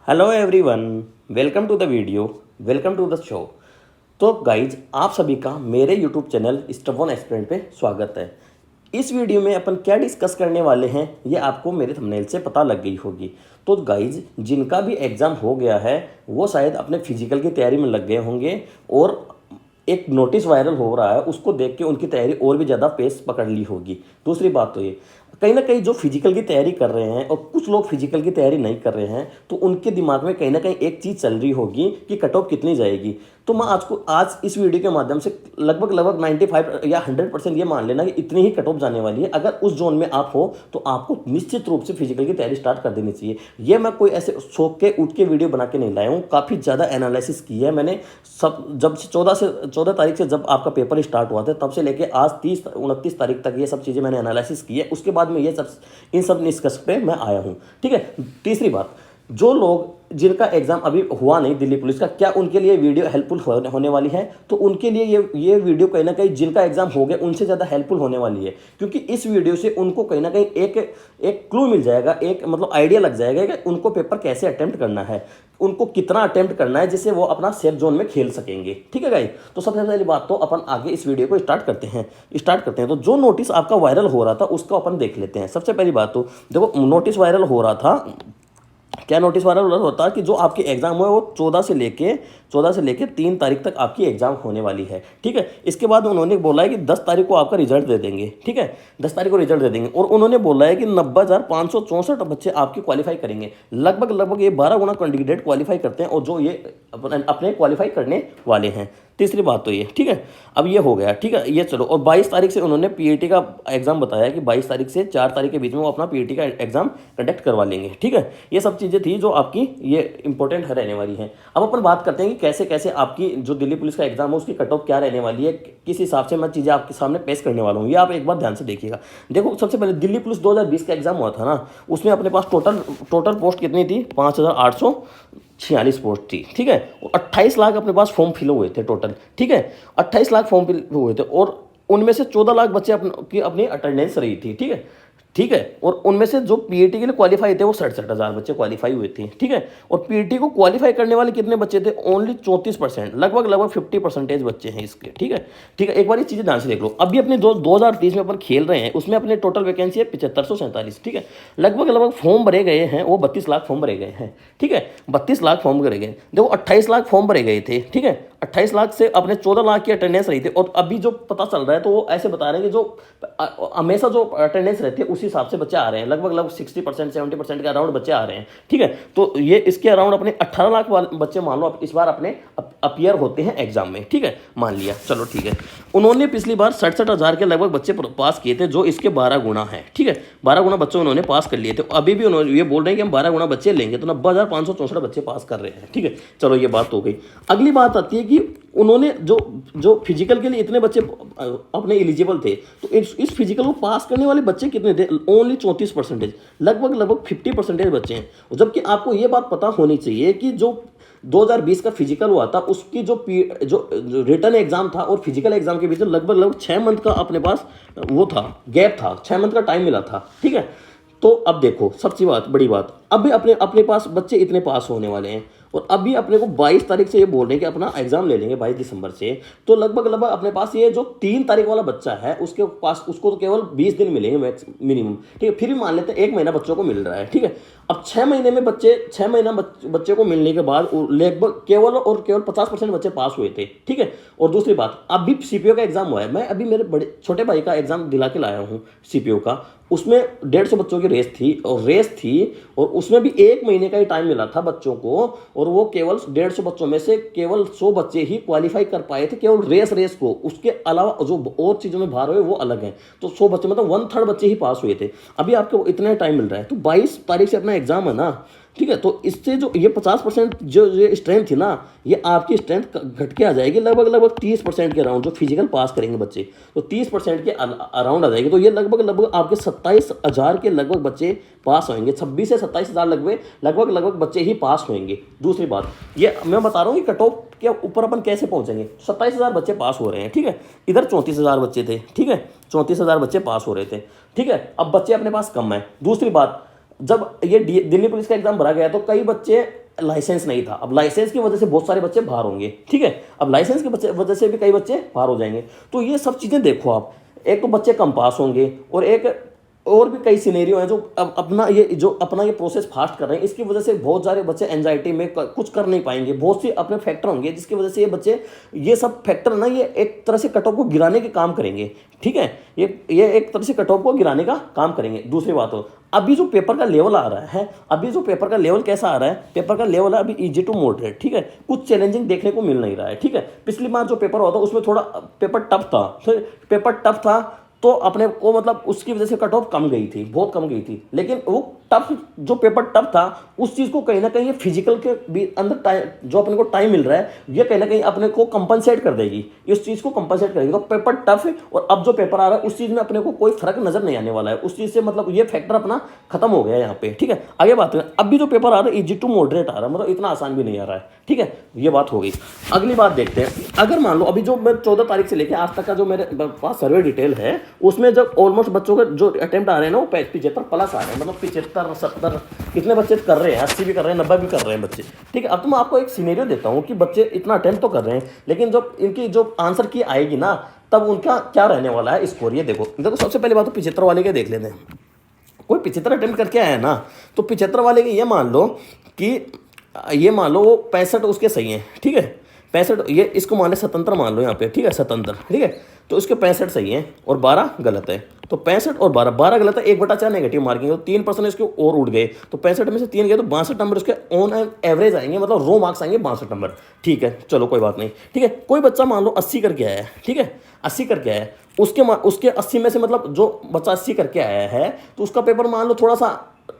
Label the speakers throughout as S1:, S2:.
S1: Hello everyone, welcome to the video, welcome to the show. तो guys, आप सभी का मेरे यूट्यूब चैनल स्टबबॉर्न एस्पिरेंट पे स्वागत है। इस वीडियो में अपन क्या डिस्कस करने वाले हैं ये आपको मेरे थंबनेल से पता लग गई होगी। तो गाइज, जिनका भी एग्ज़ाम हो गया है वो शायद अपने फिजिकल की तैयारी में लग गए होंगे और एक नोटिस वायरल हो रहा है, उसको देख के उनकी तैयारी और भी ज़्यादा पेस पकड़ ली होगी। दूसरी बात तो ये, कहीं ना कहीं जो फिजिकल की तैयारी कर रहे हैं और कुछ लोग फिजिकल की तैयारी नहीं कर रहे हैं, तो उनके दिमाग में कहीं ना कहीं एक चीज़ चल रही होगी कि कट ऑफ कितनी जाएगी। तो मैं आज इस वीडियो के माध्यम से लगभग 95 या 100% ये मान लेना कि इतनी ही कट ऑफ जाने वाली है। अगर उस जोन में आप हो तो आपको निश्चित रूप से फिजिकल की तैयारी स्टार्ट कर देनी चाहिए। ये मैं कोई ऐसे सोच के उठ के वीडियो बना के नहीं लाया हूँ, काफ़ी ज़्यादा एनालिसिस की है मैंने। सब जब से 14 तारीख से जब आपका पेपर स्टार्ट हुआ था तब से लेके आज 29 तारीख तक ये सब चीज़ें मैंने एनालिसिस की है। उसके बाद में ये सब इन सब निष्कर्ष पे मैं आया हूँ। ठीक है। तीसरी बात, जो लोग जिनका एग्जाम अभी हुआ नहीं दिल्ली पुलिस का, क्या उनके लिए वीडियो हेल्पफुल होने वाली है? तो उनके लिए ये वीडियो कहीं ना कहीं जिनका एग्जाम हो गया उनसे ज़्यादा हेल्पफुल होने वाली है, क्योंकि इस वीडियो से उनको कहीं ना कहीं एक क्लू मिल जाएगा, एक मतलब आइडिया लग जाएगा कि उनको पेपर कैसे अटेम्प्ट करना है, उनको कितना अटेम्प्ट करना है, जिससे वो अपना सेफ जोन में खेल सकेंगे। ठीक है गाइस, तो सबसे पहली बात तो अपन आगे इस वीडियो को स्टार्ट करते हैं। तो जो नोटिस आपका वायरल हो रहा था उसको अपन देख लेते हैं। सबसे पहली बात तो देखो, नोटिस वायरल हो रहा था, क्या नोटिस वायरल होता है कि जो आपके एग्जाम हुए वो 14 से लेके 3 तारीख तक आपकी एग्जाम होने वाली है। ठीक है। इसके बाद उन्होंने बोला है कि 10 तारीख को आपका रिजल्ट दे देंगे। ठीक है, 10 तारीख को रिजल्ट दे देंगे और उन्होंने बोला है कि 90,564 बच्चे आपके क्वालिफाई करेंगे। लगभग ये 12 गुना कैंडिडेट क्वालिफाई करते हैं और जो ये अपने क्वालिफाई करने वाले हैं। तीसरी बात तो ये, ठीक है, अब ये हो गया। ठीक है, ये चलो। और 22 तारीख से उन्होंने पीएटी का एग्जाम बताया कि 22 तारीख से 4 तारीख के बीच में वो अपना पीएटी का एग्जाम कंडक्ट करवा लेंगे। ठीक है, ये सब चीज़ें थी जो आपकी ये इंपॉर्टेंट रहने वाली हैं। अब अपन बात करते हैं कि कैसे कैसे आपकी जो दिल्ली पुलिस का एग्जाम है उसकी कट ऑफ क्या रहने वाली है, किस हिसाब से मैं चीज़ें आपके सामने पेश करने वाला हूँ। ये आप एक बार ध्यान से देखिएगा। देखो, सबसे पहले दिल्ली पुलिस 2020 का एग्जाम हुआ था ना, उसमें अपने पास टोटल पोस्ट कितनी थी? 5,846 पोस्ट थी। ठीक है, 28 लाख अपने पास फॉर्म फिल हुए थे टोटल। ठीक है, 28 लाख फॉर्म फिल हुए थे और उनमें से 14 लाख बच्चे अपनी अटेंडेंस रही थी। ठीक है, ठीक है, और उनमें से जो पीएटी के लिए क्वालिफाई थे वो 67,000 बच्चे क्वालिफाई हुए थे। ठीक है, और पीएटी को क्वालिफाई करने वाले कितने बच्चे थे? ओनली 34%, लगभग 50% बच्चे हैं इसके। ठीक है, ठीक है, एक बार ये चीज़ें ध्यान से देख लो। अभी अपने 2030 में अपन खेल रहे हैं, उसमें अपने टोटल वैकेंसी है 7547। ठीक है, लगभग फॉर्म भरे गए हैं, वो 32 लाख फॉर्म भरे गए हैं। ठीक है, 32 लाख फॉर्म भरे गए। देखो, 28 लाख फॉर्म भरे गए थे। ठीक है, 28 लाख से अपने 14 लाख की अटेंडेंस रही थी और अभी जो पता चल रहा है तो वो ऐसे बता रहे हैं कि जो हमेशा जो अटेंडेंस रहती है उसी हिसाब से बच्चे आ रहे हैं। लगभग 60% 70% के अराउंड बच्चे आ रहे हैं। ठीक है, तो ये इसके अराउंड अपने 18 लाख बच्चे मान लो इस बार अपने अपीयर होते हैं एग्जाम में। ठीक है, मान लिया, चलो ठीक है। उन्होंने पिछली बार 67,000 के लगभग बच्चे पास किए थे, जो इसके 12 गुना है। ठीक है, 12 गुना बच्चे उन्होंने पास कर लिए थे। अभी भी उन्होंने ये बोल रहे हैं कि हम 12 गुना बच्चे लेंगे, तो 90,564 बच्चे पास कर रहे हैं। ठीक है, चलो ये बात हो गई। अगली बात आती है कि उन्होंने जो फिजिकल के लिए इतने बच्चे अपने एलिजिबल थे, तो इस फिजिकल को पास करने वाले बच्चे कितने थे? ओनली 34%, लगभग 50% बच्चे हैं। जबकि आपको ये बात पता होनी चाहिए कि जो 2020 का फिजिकल हुआ था उसकी जो रिटर्न एग्जाम था और फिजिकल एग्जाम के बीच में लगभग 6 मंथ का अपने पास वो था, गैप था, 6 मंथ का टाइम मिला था। ठीक है, तो अब देखो, सबसे बड़ी बात, अभी अपने पास बच्चे इतने पास होने वाले हैं और अभी अपने को 22 तारीख से ये बोल रहे हैं कि अपना एग्जाम ले लेंगे 22 दिसंबर से। तो लगभग अपने पास ये जो 3 तारीख वाला बच्चा है उसके पास, उसको तो केवल 20 दिन मिलेंगे मिनिमम। ठीक है, फिर भी मान लेते हैं 1 महीना बच्चों को मिल रहा है। ठीक है, अब 6 महीने में 6 महीना बच्चे को मिलने के बाद लगभग केवल 50% बच्चे पास हुए थे। ठीक है, और दूसरी बात, अभी सीपीओ का एग्जाम हुआ है। मैं अभी मेरे बड़े छोटे भाई का एग्जाम दिला के लाया हूँ सीपीओ का। उसमें 150 बच्चों की रेस थी और उसमें भी 1 महीने का ही टाइम मिला था बच्चों को और वो केवल 150 बच्चों में से केवल 100 बच्चे ही क्वालिफाई कर पाए थे, केवल रेस को। उसके अलावा जो और चीज़ों में भार हुए वो अलग हैं। तो 100 बच्चे मतलब 1/3 बच्चे ही पास हुए थे। अभी आपको इतना टाइम मिल रहा है, तो 22 तारीख से अपना एग्जाम है ना। ठीक है, तो इससे जो ये 50% जो ये स्ट्रेंथ थी ना, ये आपकी स्ट्रेंथ घट के आ जाएगी लगभग 30% के अराउंड। जो फिजिकल पास करेंगे बच्चे तो 30% के अराउंड आ जाएगी। तो ये लगभग आपके 27,000 के लगभग बच्चे पास होंगे। 26 से 27,000 लगभग बच्चे ही पास होंगे। दूसरी बात, ये मैं बता रहा हूँ कि कट ऑफ के ऊपर अपन कैसे पहुंचेंगे। 27,000 बच्चे पास हो रहे हैं। ठीक है, इधर 34,000 बच्चे थे। ठीक है, 34,000 बच्चे पास हो रहे थे। ठीक है, अब बच्चे अपने पास कम है। दूसरी बात, जब ये दिल्ली पुलिस का एग्जाम भरा गया तो कई बच्चे लाइसेंस नहीं था। अब लाइसेंस की वजह से बहुत सारे बच्चे बाहर होंगे, ठीक है। अब लाइसेंस की वजह से भी कई बच्चे बाहर हो जाएंगे। तो ये सब चीज़ें देखो आप, एक तो बच्चे कम पास होंगे, और भी कई सिनेरियो हैं जो अपना ये प्रोसेस फास्ट कर रहे हैं। इसकी वजह से बहुत सारे बच्चे एंजाइटी में कुछ कर नहीं पाएंगे। बहुत सी अपने फैक्टर होंगे जिसकी वजह से ये बच्चे, ये सब फैक्टर ना, ये एक तरह से कट ऑफ को गिराने के काम करेंगे, ठीक है। ये एक तरह से कट ऑफ को गिराने का काम करेंगे। दूसरी बात हो, अभी जो पेपर का लेवल आ रहा है, अभी जो पेपर का लेवल कैसा आ रहा है, पेपर का लेवल है अभी इजी टू मॉडरेट, ठीक है। कुछ चैलेंजिंग देखने को मिल नहीं रहा है, ठीक है। पिछली बार जो पेपर हुआ था उसमें थोड़ा पेपर टफ था, तो अपने को मतलब उसकी वजह से कट ऑफ कम गई थी, बहुत कम गई थी। लेकिन वो जो पेपर टफ था, उस चीज़ को कहीं ना कहीं ये फिजिकल के भी अंदर टाइम, जो अपने को टाइम मिल रहा है, ये कहीं ना कहीं अपने को कंपनसेट कर देगी, इस चीज़ को कंपनसेट करेगी। तो पेपर टफ है, और अब जो पेपर आ रहा है उस चीज़ में अपने को कोई फर्क नजर नहीं आने वाला है। उस चीज़ से मतलब ये फैक्टर अपना खत्म हो गया है यहाँ पे, ठीक है। आगे बात करें, अब भी जो पेपर आ रहा है इजी टू मॉडरेट आ रहा है, मतलब इतना आसान भी नहीं आ रहा है, ठीक है। ये बात हो गई। अगली बात देखते हैं, अगर मान लो अभी जो मैं 14 तारीख से लेकर आज तक का जो मेरे पास सर्वे डिटेल है, उसमें जब ऑलमोस्ट बच्चों के जो अटेम्प्ट आ रहे हैं ना, वो 75+ आ रहे हैं, मतलब 75, 70 कितने बच्चे कर रहे हैं, 80 भी कर रहे हैं, 90 भी कर रहे हैं बच्चे, ठीक है। अब तो मैं आपको एक सिनेरियो देता हूँ कि बच्चे इतना अटेम्प्ट तो कर रहे हैं, लेकिन जब इनकी जो आंसर की आएगी ना, तब उनका क्या रहने वाला है स्कोर। ये देखो सबसे पहले बात तो 75 वाले के देख लेते हैं। कोई 75 अटेम्प्ट करके आया ना, तो 75 वाले के ये मान लो वो 65 उसके सही हैं, ठीक है। 65, ये इसको मान ले स्वतंत्र मान लो यहाँ पे, ठीक है, स्वतंत्र, ठीक है। तो उसके 65 सही हैं और 12 गलत है। तो 65 और 12 गलत है, 1/4 नेगेटिव मार्किंग है, तो 3% इसके और उड़ गए। तो 65 में से 3 गए तो 62 नंबर उसके ऑन एवरेज आएंगे, मतलब रो मार्क्स आएंगे 62 नंबर, ठीक है। चलो कोई बात नहीं, ठीक है। कोई बच्चा मान लो 80 करके आया है, ठीक है, 80 करके आया है, उसके 80 में से मतलब जो बच्चा 80 करके आया है, तो उसका पेपर मान लो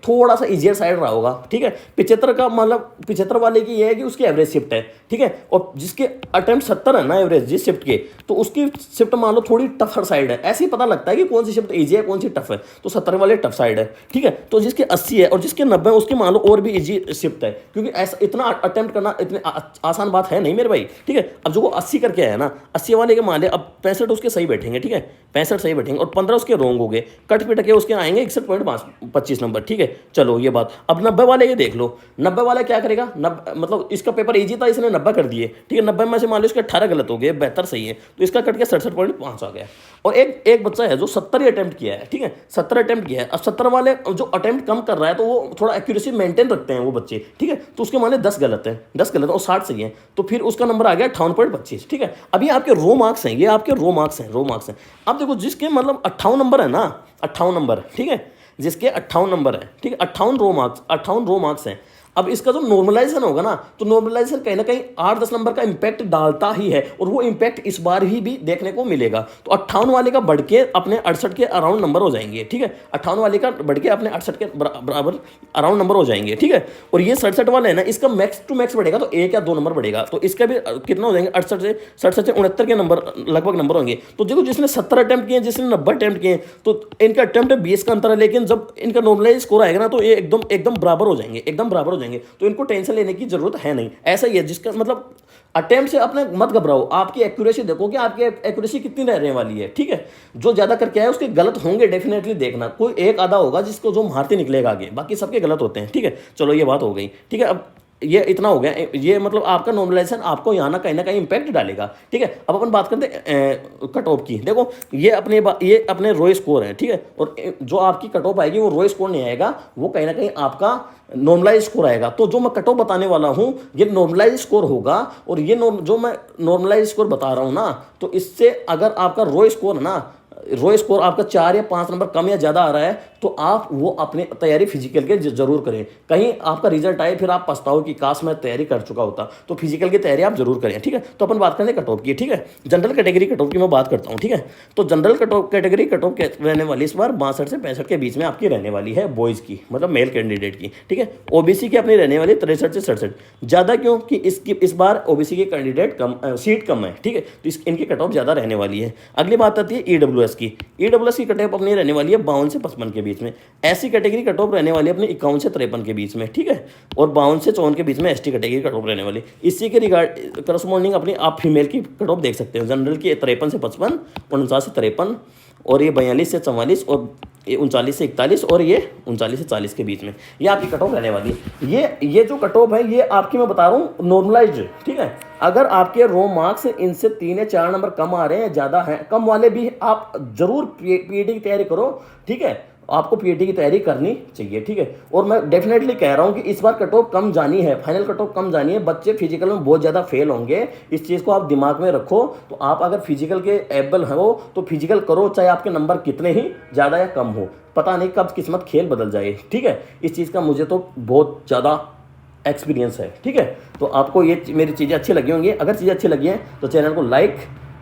S1: थोड़ा सा इजियर साइड रहा होगा, ठीक है। 75 का मतलब 75 वाले की ये है कि उसकी एवरेज शिफ्ट है, ठीक है। और जिसके अटेम्प्ट 70 है ना एवरेज जिस शिफ्ट के, तो उसकी शिफ्ट मान लो थोड़ी टफर साइड है। ऐसे ही पता लगता है कि कौन सी शिफ्ट इजी है, कौन सी टफ है। तो 70 वाले टफ साइड है, ठीक है। तो जिसके 80 है और जिसके 90 है, उसकी मान लो और भी इजी शिफ्ट है, क्योंकि ऐसा इतना अटेम्प्ट करना इतनी आसान बात है नहीं मेरे भाई, ठीक है। अब जो 80 करके आया ना, 80 वाले के मान ले, अब 65 उसके सही बैठेंगे, ठीक है, 65 सही बैठेंगे, और 15 उसके रॉन्ग हो गए, कट पिट के उसके आएंगे 61.25 नंबर, ठीक है। चलो ये बात। अब 90 वाले ये देख लो, 90 वाला क्या करेगा, मतलब इसका पेपर इजी था, इसने 90 कर दिए, ठीक है। 90 में से मान लो इसके 18 गलत हो गए, 72 सही है, तो इसका कट के 67.5 आ गया। और एक बच्चा है जो 70 ही अटेम्प्ट किया है, ठीक है, 70 अटेम्प्ट किया है। अब 70 वाले जो अटेम्प्ट कम कर रहा है, तो वो थोड़ा एक्यूरेसी मेंटेन रखते हैं वो बच्चे, ठीक है। तो उसके मान 10 गलत है, 10 गलत और 60 सही है, तो फिर उसका नंबर आ गया 58.25, ठीक है। अभी आपके रो मार्क्स हैं, ये आपके रो मार्क्स हैं। अब देखो जिसके मतलब 58 नंबर है ना, 58 नंबर, ठीक है, जिसके 58 नंबर है, ठीक है, 58 रो मार्क्स हैं। अब इसका जो नॉर्मलाइजेशन होगा ना, तो नॉर्मलाइजेशन कहीं ना कहीं 8-10 नंबर का इंपैक्ट डालता ही है, और वो इंपैक्ट इस बार भी देखने को मिलेगा। तो 58 वाले का बढ़ के अपने 68 के अराउंड नंबर हो जाएंगे, ठीक है। 58 वाले का बढ़ के अपने 68 के बराबर अराउंड नंबर हो जाएंगे, ठीक है। और ये 67 वाला है ना, इसका मैक्स टू मैक्स बढ़ेगा तो 1 या 2 नंबर बढ़ेगा, तो इसका भी कितना हो जाएंगे, 68 से 69 के नंबर लगभग नंबर होंगे। तो देखो जिसने 70 अटेम्प्ट किए, जिसने 90 अटेम्प्ट किए, तो इनका अटेम्प्ट 20 का अंतर है, लेकिन जब इनका नॉर्मलाइज स्कोर आएगा ना, तो ये एकदम बराबर हो जाएंगे, तो इनको टेंशन लेने की जरूरत है नहीं। ऐसा ही है, जिसका मतलब अटेम्प्ट से अपने मत घबराओ, आपकी एक्यूरेसी देखो कि आपकी एक्यूरेसी कितनी रहने वाली है, ठीक है। जो ज्यादा करके आए उसके गलत होंगे डेफिनेटली, देखना कोई एक आधा होगा जिसको जो मारते निकलेगा आगे, बाकी सबके गलत होते हैं, ठीक है। चलो ये बात हो गई, ठीक है। अब ये इतना हो गया, ये मतलब आपका नॉर्मलाइजेशन आपको यहाँ ना कहीं इंपैक्ट डालेगा, ठीक है। अब अपन बात करते हैं कट ऑफ की। देखो ये अपने रो स्कोर है, ठीक है, और जो आपकी कट ऑफ आएगी वो रो स्कोर नहीं आएगा, वो कहीं ना कहीं आपका नॉर्मलाइज स्कोर आएगा। तो जो मैं कट ऑफ बताने वाला हूँ ये नॉर्मलाइज स्कोर होगा, और ये जो मैं नॉर्मलाइज स्कोर बता रहा हूँ ना, तो इससे अगर आपका रो स्कोर आपका 4 या 5 नंबर कम या ज़्यादा आ रहा है, तो आप वो अपनी तैयारी फिजिकल के जरूर करें। कहीं आपका रिजल्ट आए फिर आप पछताओ कि काश मैं तैयारी कर चुका होता, तो फिजिकल की तैयारी आप जरूर करें, ठीक है। तो अपन बात करें कट ऑफ की, ठीक है। जनरल कैटेगरी कट ऑफ की मैं बात करता हूँ, ठीक है। तो जनरल कैटेगरी कट ऑफ रहने वाली इस बार 62 से 65 के बीच में आपकी रहने वाली है, बॉयज़ की, मतलब मेल कैंडिडेट की, ठीक है। ओबीसी की अपनी रहने वाली 63 से 67, ज़्यादा क्यों कि इस बार ओबीसी के कैंडिडेट कम, सीट कम है, ठीक है, तो इनकी कट ऑफ ज़्यादा रहने वाली है। अगली बात आती है ईडब्ल्यूएस की कट ऑफ अपनी रहने वाली है 52 से 55 के बीच में। ऐसी कैटेगरी कट ऑफ रहने वाली है अपनी 51 से 53 के बीच में, ठीक है। और 52 से 54 के बीच में एसटी कैटेगरी कट ऑफ रहने वाली। इसी के करस्पॉन्डिंग अपनी आप फीमेल की कट ऑफ देख सकते हो। जनरल की 53 से 55, 49 से 53, और ये 42 से 44 और ये 39 से 41 और ये 39 से 40 के बीच में ये आपकी कट ऑफ रहने वाली है। ये जो कट ऑफ है ये आपकी मैं बता रहा हूँ नॉर्मलाइज्ड, ठीक है। अगर आपके रो मार्क्स इनसे 3 या 4 नंबर कम आ रहे हैं, ज़्यादा हैं, कम वाले भी आप जरूर पीएटी की तैयारी करो, ठीक है। आपको पीएटी की तैयारी करनी चाहिए, ठीक है। और मैं डेफिनेटली कह रहा हूं कि इस बार कट ऑफ कम जानी है, फाइनल कट ऑफ कम जानी है। बच्चे फिजिकल में बहुत ज़्यादा फेल होंगे, इस चीज़ को आप दिमाग में रखो। तो आप अगर फिजिकल के एबल हो तो फिजिकल करो, चाहे आपके नंबर कितने ही ज़्यादा या कम हो, पता नहीं कब किस्मत खेल बदल जाए, ठीक है। इस चीज़ का मुझे तो बहुत ज़्यादा एक्सपीरियंस है, ठीक है। तो आपको ये मेरी चीज़ें अच्छी लगी होंगी। अगर चीज़ें अच्छी लगी हैं तो चैनल को लाइक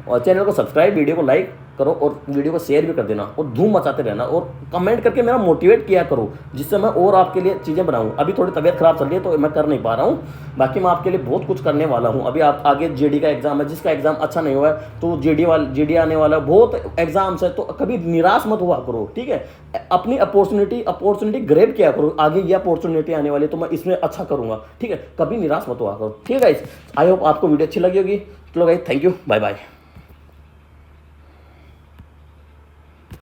S1: और चैनल को सब्सक्राइब, वीडियो को लाइक करो और वीडियो को शेयर भी कर देना और धूम मचाते रहना और कमेंट करके मेरा मोटिवेट किया करो, जिससे मैं और आपके लिए चीज़ें बनाऊं। अभी थोड़ी तबीयत खराब चल रही है तो मैं कर नहीं पा रहा हूं, बाकी मैं आपके लिए बहुत कुछ करने वाला हूं। अभी आप आगे जीडी का एग्जाम है, जिसका एग्जाम अच्छा नहीं हुआ है तो जीडी आने वाला, बहुत एग्जाम्स है, तो कभी निराश मत हुआ करो, ठीक है। अपनी अपॉर्चुनिटी ग्रैब किया करो, आगे ये अपॉर्चुनिटी आने वाली है तो मैं इसमें अच्छा करूंगा, ठीक है। कभी निराश मत हुआ करो, ठीक है गाइस। आई होप आपको वीडियो अच्छी लगी होगी। चलो guys, thank you, bye bye.